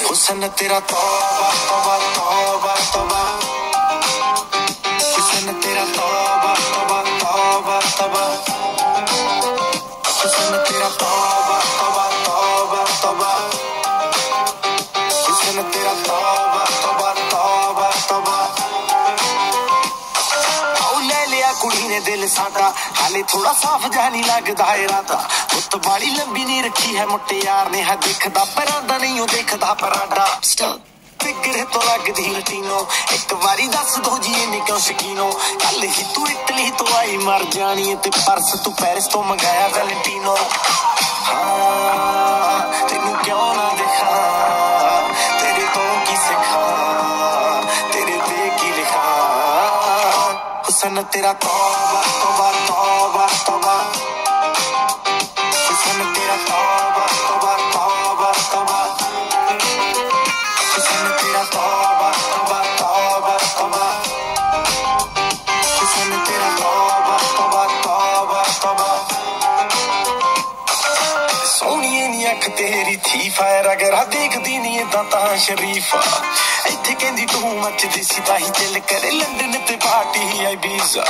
हुस्न तेरा तौबा तौबा तौबा तौबा, हुस्न तेरा तौबा तौबा तौबा तौबा, हुस्न तेरा तौबा तौबा तौबा तौबा, हुस्न तेरा तौबा तौबा तौबा तौबा। ले लिया कुड़ी ने दिल साडा, हाले थोड़ा साफ जा नहीं लगदा इरादा। उत्त बाड़ी लंबी नहीं रखी है मुट्टे यार ने, है दिखदा परांदा नहीं ओ देखदा परांडा। फिक्र तो लगदी लटीनो, एक बारी दस दो जी इन्नी क्यों शकीनो। कल ही तू इटली तो आई मर जानी है, ते परस तू पेरिस तो मंगाया वैलेंटीनो। हाँ तेनू क्यों ना दिखा, तेरे तो की सिखा, तेरे ते की लिखा। हुस्न तेरा तौबा तौबा तौबा तौबा, हुस्न तेरा तौबा तौबा तौबा तौबा, हुस्न तेरा तौबा तौबा तौबा तौबा, हुस्न तेरा तौबा तौबा तौबा तौबा। सोहणिए नी अख तेरी थी फायर, अगर आ देखदी नी तां शरीफा। इत्थे कहंदी तू मचदी सी ताही दिल करे लंदन ते पार्टी आई बीजा।